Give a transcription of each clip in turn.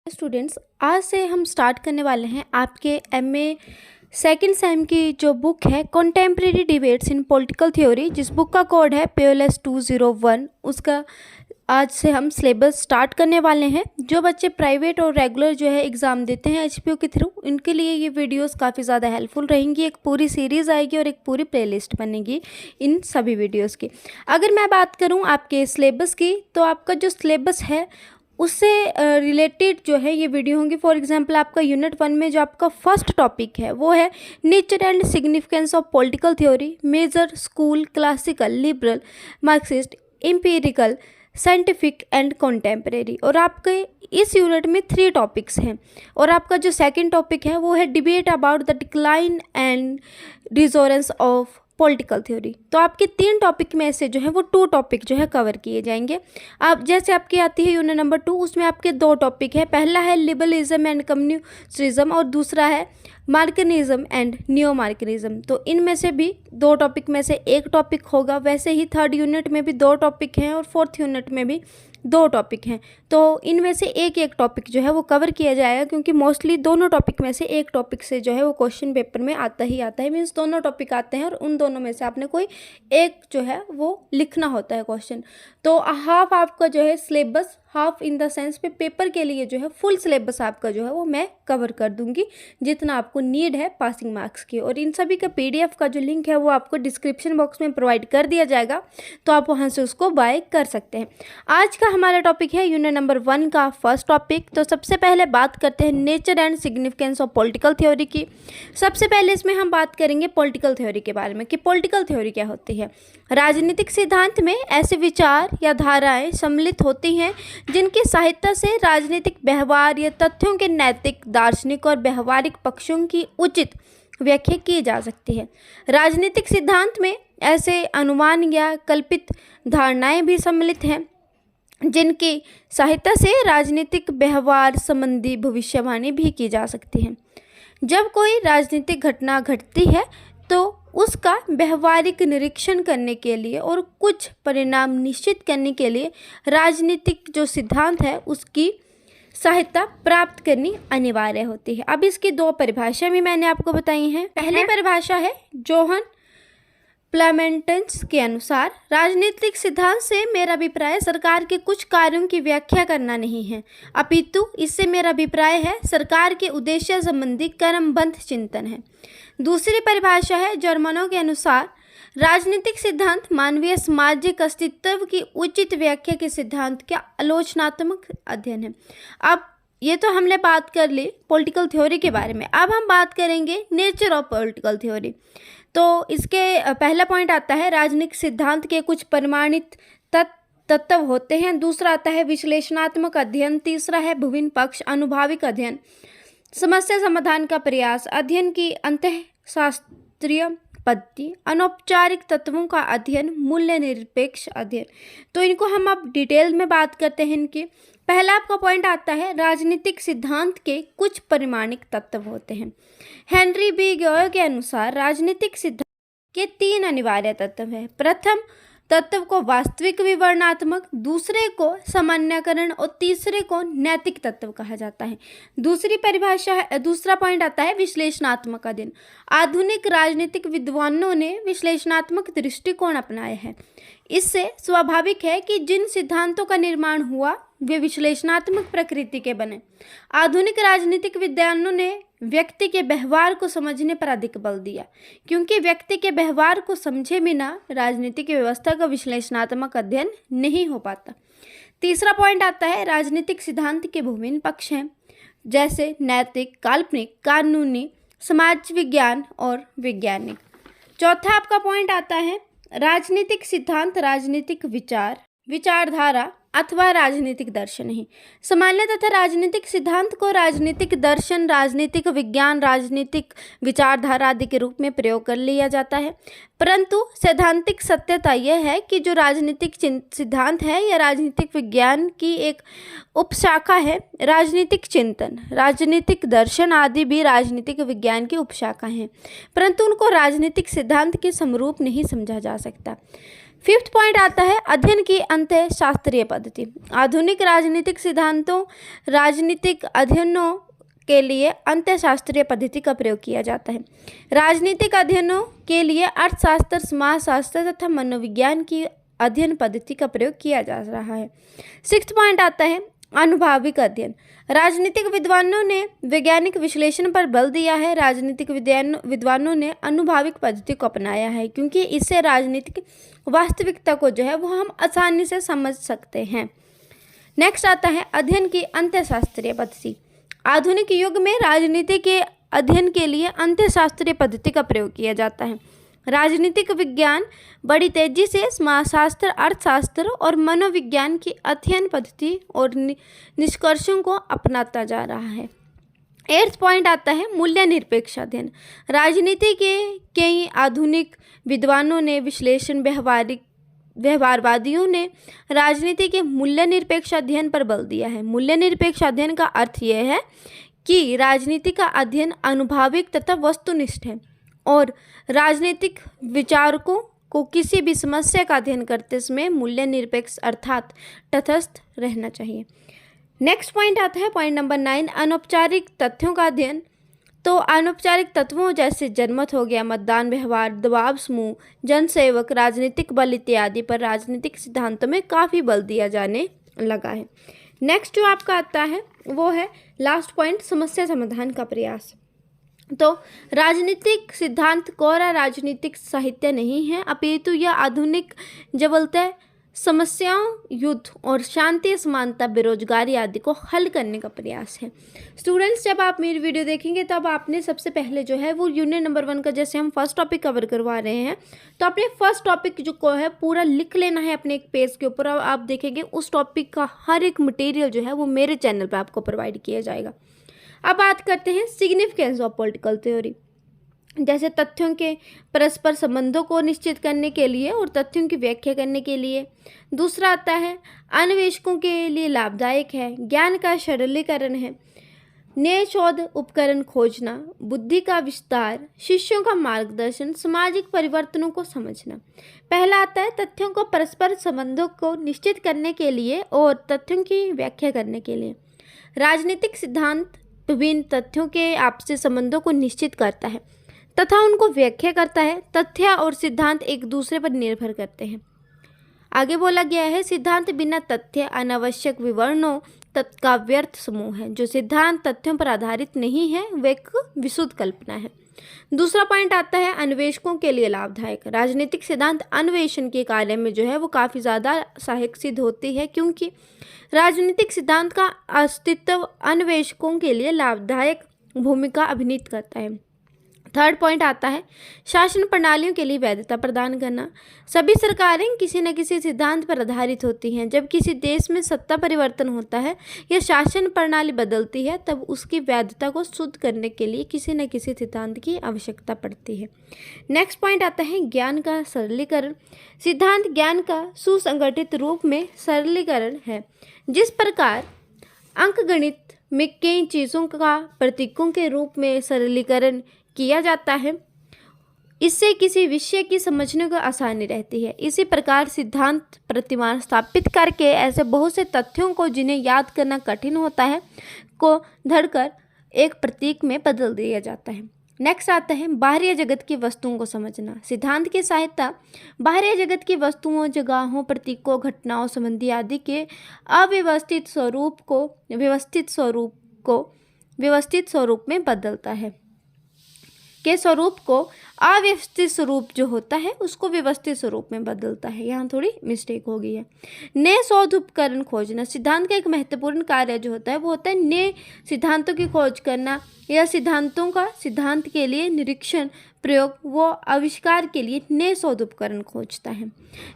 Students, आज से हम स्टार्ट करने वाले हैं आपके एमए सेकंड सेम की जो बुक है कॉन्टेम्प्रेरी डिबेट्स इन पॉलिटिकल थ्योरी, जिस बुक का कोड है POLS 201। उसका आज से हम सिलेबस स्टार्ट करने वाले हैं। जो बच्चे प्राइवेट और रेगुलर जो है एग्ज़ाम देते हैं HPO के थ्रू, इनके लिए ये वीडियोस काफ़ी ज़्यादा हेल्पफुल रहेंगी। एक पूरी सीरीज़ आएगी और एक पूरी प्लेलिस्ट बनेगी इन सभी वीडियोस की। अगर मैं बात करूँ आपके सिलेबस की, तो आपका जो सिलेबस है उससे रिलेटेड जो है ये वीडियो होंगी। फॉर एग्जांपल, आपका यूनिट 1 में जो आपका फर्स्ट टॉपिक है वो है nature and significance of political theory, major, school, classical, liberal, Marxist, empirical, scientific and contemporary. और आपके इस यूनिट में 3 टॉपिक्स हैं। और आपका जो सेकंड टॉपिक है वो है debate about the decline and resurgence of political theory. तो आपके 3 टॉपिक में से जो है वो 2 टॉपिक जो है कवर किए जाएंगे। आप जैसे आपकी आती है यूनिट नंबर 2, उसमें आपके 2 टॉपिक है। पहला है लिबरलिज्म एंड कम्युनिज्म और दूसरा है मार्कनिज्म एंड न्यो मार्कनिज्म। तो इनमें से भी 2 टॉपिक में से एक टॉपिक होगा। वैसे ही थर्ड यूनिट में भी 2 टॉपिक हैं और फोर्थ यूनिट में भी 2 टॉपिक हैं। तो इनमें से एक एक टॉपिक जो है वो कवर किया जाएगा, क्योंकि मोस्टली दोनों टॉपिक में से एक टॉपिक से जो है वो क्वेश्चन पेपर में आता ही आता है। मीन्स दोनों टॉपिक आते हैं और उन दोनों में से आपने कोई एक जो है वो लिखना होता है क्वेश्चन। तो हाफ आपका जो है syllabus, half in the sense पे पेपर के लिए जो है फुल सिलेबस आपका जो है वो मैं कवर कर दूंगी, जितना आपको नीड है पासिंग मार्क्स की। और इन सभी का PDF का जो लिंक है वो आपको डिस्क्रिप्शन बॉक्स में प्रोवाइड कर दिया जाएगा, तो आप वहां से उसको बाय कर सकते हैं। आज का हमारा टॉपिक है यूनिट नंबर 1 का फर्स्ट टॉपिक। तो सबसे पहले बात करते हैं nature and significance of political theory की। सबसे पहले इसमें हम बात करेंगे पॉलिटिकल थ्योरी के बारे में कि पॉलिटिकल थ्योरी क्या होती है। राजनीतिक सिद्धांत में ऐसे विचार या धाराएं सम्मिलित होती हैं जिनकी सहायता से राजनीतिक व्यवहार या तथ्यों के नैतिक, दार्शनिक और व्यवहारिक पक्षों की उचित व्याख्या की जा सकती है। राजनीतिक सिद्धांत में ऐसे अनुमान या कल्पित धारणाएं भी सम्मिलित हैं जिनकी सहायता से राजनीतिक व्यवहार संबंधी भविष्यवाणी भी की जा सकती है। जब कोई राजनीतिक घटना घटती है तो उसका व्यवहारिक निरीक्षण करने के लिए और कुछ परिणाम निश्चित करने के लिए राजनीतिक जो सिद्धांत है उसकी सहायता प्राप्त करनी अनिवार्य होती है। अब इसकी 2 परिभाषा भी मैंने आपको बताई हैं। पहली परिभाषा है जोहन प्लेमेंटस के अनुसार, राजनीतिक सिद्धांत से मेरा अभिप्राय सरकार के कुछ कार्यों की व्याख्या करना नहीं है, अपितु इससे मेरा अभिप्राय है सरकार के उद्देश्य संबंधी क्रमबद्ध चिंतन है। दूसरी परिभाषा है जर्मनों के अनुसार, राजनीतिक सिद्धांत मानवीय सामाजिक अस्तित्व की उचित व्याख्या के सिद्धांत का आलोचनात्मक अध्ययन है। अब ये तो हमने बात कर ली पॉलिटिकल थ्योरी के बारे में। अब हम बात करेंगे नेचर ऑफ पॉलिटिकल थ्योरी। तो इसके पहला पॉइंट आता है राजनीतिक सिद्धांत के कुछ प्रमाणित तत्व होते हैं। दूसरा आता है विश्लेषणात्मक अध्ययन। तीसरा है विभिन्न पक्ष, अनुभाविक अध्ययन, समस्या समाधान का प्रयास, अध्ययन की अंतःशास्त्रीय पद्धति, अनौपचारिक तत्वों का अध्ययन, मूल्य निरपेक्ष अध्ययन। तो इनको हम अब डिटेल में बात करते हैं इनकी। पहला आपका पॉइंट आता है राजनीतिक सिद्धांत के कुछ परिमाणिक तत्व होते हैं। हेनरी बी गॉय के अनुसार राजनीतिक सिद्धांत के 3 अनिवार्य तत्व हैं। प्रथम तत्व को वास्तविक विवरणात्मक, दूसरे को सामान्यकरण और तीसरे को नैतिक तत्व कहा जाता है। दूसरा पॉइंट आता है विश्लेषणात्मक अध्ययन। आधुनिक राजनीतिक विद्वानों ने विश्लेषणात्मक दृष्टिकोण अपनाया है। इससे स्वाभाविक है कि जिन सिद्धांतों का निर्माण हुआ वे विश्लेषणात्मक प्रकृति के बने। आधुनिक राजनीतिक विद्वानों ने व्यक्ति के व्यवहार को समझने पर अधिक बल दिया, क्योंकि व्यक्ति के व्यवहार को समझे बिना राजनीतिक व्यवस्था का विश्लेषणात्मक अध्ययन नहीं हो पाता। तीसरा पॉइंट आता है राजनीतिक सिद्धांत के विभिन्न पक्ष हैं, जैसे नैतिक, काल्पनिक, कानूनी, समाज विज्ञान और वैज्ञानिक। चौथा आपका पॉइंट आता है राजनीतिक सिद्धांत राजनीतिक विचार, विचारधारा अथवा राजनीतिक दर्शन है। सामान्य तथा राजनीतिक सिद्धांत को राजनीतिक दर्शन, राजनीतिक विज्ञान, राजनीतिक विचारधारा आदि के रूप में प्रयोग कर लिया जाता है। परंतु सैद्धांतिक सत्यता यह है कि जो राजनीतिक सिद्धांत है या राजनीतिक विज्ञान की एक उपशाखा है। राजनीतिक चिंतन, राजनीतिक दर्शन आदि भी राजनीतिक विज्ञान की उपशाखा हैं, परंतु उनको राजनीतिक सिद्धांत के समरूप नहीं समझा जा सकता। फिफ्थ पॉइंट आता है अध्ययन की अंतः शास्त्रीय पद्धति। आधुनिक राजनीतिक सिद्धांतों राजनीतिक अध्ययनों के लिए अंतः शास्त्रीय पद्धति का प्रयोग किया जाता है। राजनीतिक अध्ययनों के लिए अर्थशास्त्र, समाजशास्त्र तथा मनोविज्ञान की अध्ययन पद्धति का प्रयोग किया जा रहा है। सिक्स्थ पॉइंट आता है अनुभाविक अध्ययन। राजनीतिक विद्वानों ने वैज्ञानिक विश्लेषण पर बल दिया है। राजनीतिक विद्वानों ने अनुभाविक पद्धति को अपनाया है क्योंकि इससे राजनीतिक वास्तविकता को जो है वो हम आसानी से समझ सकते हैं। नेक्स्ट आता है अध्ययन की अंतःशास्त्रीय पद्धति। आधुनिक युग में राजनीति के अध्ययन के लिए अंतःशास्त्रीय पद्धति का प्रयोग किया जाता है। राजनीतिक विज्ञान बड़ी तेजी से समाजशास्त्र, अर्थशास्त्र और मनोविज्ञान की अध्ययन पद्धति और निष्कर्षों को अपनाता जा रहा है। एट्थ पॉइंट आता है मूल्य निरपेक्ष अध्ययन। राजनीति के कई आधुनिक विद्वानों ने विश्लेषण व्यवहारवादियों ने राजनीति के मूल्य निरपेक्ष अध्ययन पर बल दिया है। मूल्य निरपेक्ष अध्ययन का अर्थ यह है कि राजनीति का अध्ययन अनुभाविक तथा वस्तुनिष्ठ है और राजनीतिक विचारकों को किसी भी समस्या का अध्ययन करते समय मूल्य निरपेक्ष अर्थात तटस्थ रहना चाहिए। नेक्स्ट पॉइंट आता है पॉइंट नंबर 9 अनौपचारिक तथ्यों का अध्ययन। तो अनौपचारिक तत्वों जैसे जनमत हो गया, मतदान व्यवहार, दबाव समूह, जनसेवक, राजनीतिक बल इत्यादि पर राजनीतिक सिद्धांतों में काफ़ी बल दिया जाने लगा है। नेक्स्ट जो आपका आता है वो है लास्ट पॉइंट समस्या समाधान का प्रयास। तो राजनीतिक सिद्धांत कोरा राजनीतिक साहित्य नहीं है, अपितु यह आधुनिक जबलते समस्याओं, युद्ध और शांति, समानता, बेरोजगारी आदि को हल करने का प्रयास है। स्टूडेंट्स, जब आप मेरी वीडियो देखेंगे तब आपने सबसे पहले जो है वो यूनिट नंबर 1 का जैसे हम फर्स्ट टॉपिक कवर करवा रहे हैं तो आपने फर्स्ट टॉपिक जो को है पूरा लिख लेना है अपने एक पेज के ऊपर। आप देखेंगे उस टॉपिक का हर एक मटेरियल जो है वो मेरे चैनल पर आपको प्रोवाइड किया जाएगा। अब बात करते हैं सिग्निफिकेंस ऑफ पॉलिटिकल थ्योरी। जैसे तथ्यों के परस्पर संबंधों को निश्चित करने के लिए और तथ्यों की व्याख्या करने के लिए। दूसरा आता है अन्वेषकों के लिए लाभदायक है, ज्ञान का सरलीकरण है, नए शोध उपकरण खोजना, बुद्धि का विस्तार, शिष्यों का मार्गदर्शन, सामाजिक परिवर्तनों को समझना। पहला आता है तथ्यों को परस्पर संबंधों को निश्चित करने के लिए और तथ्यों की व्याख्या करने के लिए। राजनीतिक सिद्धांत विभिन्न तथ्यों के आपसी संबंधों को निश्चित करता है तथा उनको व्याख्या करता है। तथ्य और सिद्धांत एक दूसरे पर निर्भर करते हैं। आगे बोला गया है सिद्धांत बिना तथ्य अनावश्यक विवरणों का व्यर्थ समूह है। जो सिद्धांत तथ्यों पर आधारित नहीं है वह एक विशुद्ध कल्पना है। दूसरा पॉइंट आता है अन्वेषकों के लिए लाभदायक। राजनीतिक सिद्धांत अन्वेषण के कार्य में जो है वो काफ़ी ज़्यादा सहायक सिद्ध होती है क्योंकि राजनीतिक सिद्धांत का अस्तित्व अन्वेषकों के लिए लाभदायक भूमिका अभिनीत करता है। थर्ड पॉइंट आता है शासन प्रणालियों के लिए वैधता प्रदान करना। सभी सरकारें किसी न किसी सिद्धांत पर आधारित होती हैं। जब किसी देश में सत्ता परिवर्तन होता है या शासन प्रणाली बदलती है तब उसकी वैधता को शुद्ध करने के लिए किसी न किसी सिद्धांत की आवश्यकता पड़ती है। नेक्स्ट पॉइंट आता है ज्ञान का सरलीकरण। सिद्धांत ज्ञान का सुसंगठित रूप में सरलीकरण है। जिस प्रकार अंकगणित में कई चीज़ों का प्रतीकों के रूप में सरलीकरण किया जाता है, इससे किसी विषय की समझने को आसानी रहती है। इसी प्रकार सिद्धांत प्रतिमान स्थापित करके ऐसे बहुत से तथ्यों को जिन्हें याद करना कठिन होता है को धरकर एक प्रतीक में बदल दिया जाता है। नेक्स्ट आता है बाहरी जगत की वस्तुओं को समझना। सिद्धांत की सहायता बाहरी जगत की वस्तुओं, जगहों, प्रतीकों, घटनाओं, संबंधी आदि के अव्यवस्थित स्वरूप में बदलता है। के स्वरूप को अव्यवस्थित स्वरूप जो होता है उसको व्यवस्थित स्वरूप में बदलता है। यहाँ थोड़ी मिस्टेक हो गई है। नए शोध उपकरण खोजना। सिद्धांत का एक महत्वपूर्ण कार्य जो होता है वो होता है नए सिद्धांतों की खोज करना या सिद्धांत के लिए निरीक्षण, प्रयोग व आविष्कार के लिए नए शोध उपकरण खोजता है।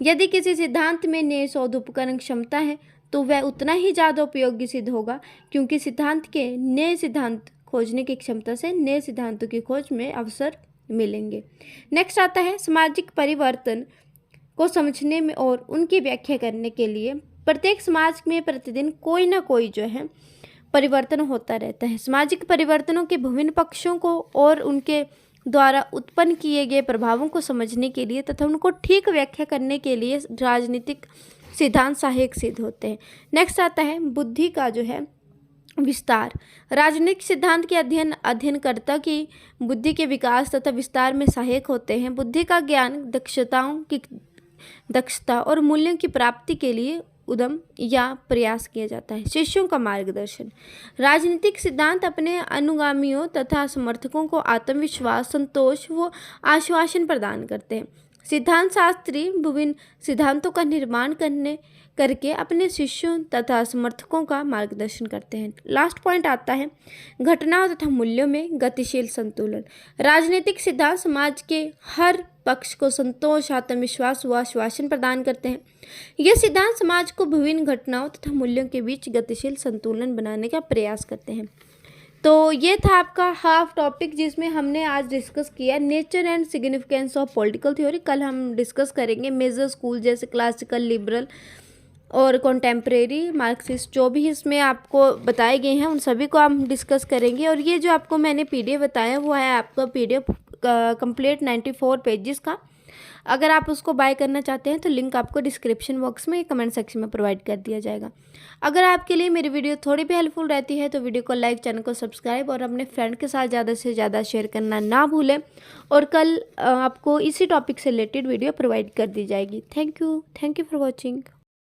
यदि किसी सिद्धांत में नए शोध उपकरण क्षमता है तो वह उतना ही ज़्यादा उपयोगी सिद्ध होगा क्योंकि सिद्धांत के नए सिद्धांत खोजने की क्षमता से नए सिद्धांतों की खोज में अवसर मिलेंगे। नेक्स्ट आता है सामाजिक परिवर्तन को समझने में और उनकी व्याख्या करने के लिए। प्रत्येक समाज में प्रतिदिन कोई ना कोई जो है परिवर्तन होता रहता है। सामाजिक परिवर्तनों के विभिन्न पक्षों को और उनके द्वारा उत्पन्न किए गए प्रभावों को समझने के लिए तथा उनको ठीक व्याख्या करने के लिए राजनीतिक सिद्धांत सहायक सिद्ध होते हैं। नेक्स्ट आता है बुद्धि का जो है विस्तार। राजनीतिक सिद्धांत के अध्ययनकर्ता की बुद्धि के विकास तथा विस्तार में सहायक होते हैं। बुद्धि का ज्ञान दक्षता और मूल्यों की प्राप्ति के लिए उद्यम या प्रयास किया जाता है। शिष्यों का मार्गदर्शन। राजनीतिक सिद्धांत अपने अनुगामियों तथा समर्थकों को आत्मविश्वास, संतोष व आश्वासन प्रदान करते हैं। सिद्धांत शास्त्री विभिन्न सिद्धांतों का निर्माण करके अपने शिष्यों तथा समर्थकों का मार्गदर्शन करते हैं। लास्ट पॉइंट आता है घटनाओं तथा मूल्यों में गतिशील संतुलन। राजनीतिक सिद्धांत समाज के हर पक्ष को संतोष, आत्मविश्वास व आश्वासन प्रदान करते हैं। ये सिद्धांत समाज को विभिन्न घटनाओं तथा मूल्यों के बीच गतिशील संतुलन बनाने का प्रयास करते हैं। तो ये था आपका हाफ टॉपिक जिसमें हमने आज डिस्कस किया nature and significance of political theory. कल हम डिस्कस करेंगे मेजर स्कूल जैसे क्लासिकल, लिबरल और कंटेम्प्रेरी, मार्क्सिस्ट, जो भी इसमें आपको बताए गए हैं उन सभी को हम डिस्कस करेंगे। और ये जो आपको मैंने पीडीएफ बताया वो है आपका पीडीएफ कंप्लीट 94 पेजेस का। अगर आप उसको बाय करना चाहते हैं तो लिंक आपको डिस्क्रिप्शन बॉक्स में, कमेंट सेक्शन में प्रोवाइड कर दिया जाएगा। अगर आपके लिए मेरी वीडियो थोड़ी भी हेल्पफुल रहती है तो वीडियो को लाइक, चैनल को सब्सक्राइब और अपने फ्रेंड के साथ ज़्यादा से ज़्यादा शेयर करना ना भूलें। और कल आपको इसी टॉपिक से रिलेटेड वीडियो प्रोवाइड कर दी जाएगी। Thank you for watching.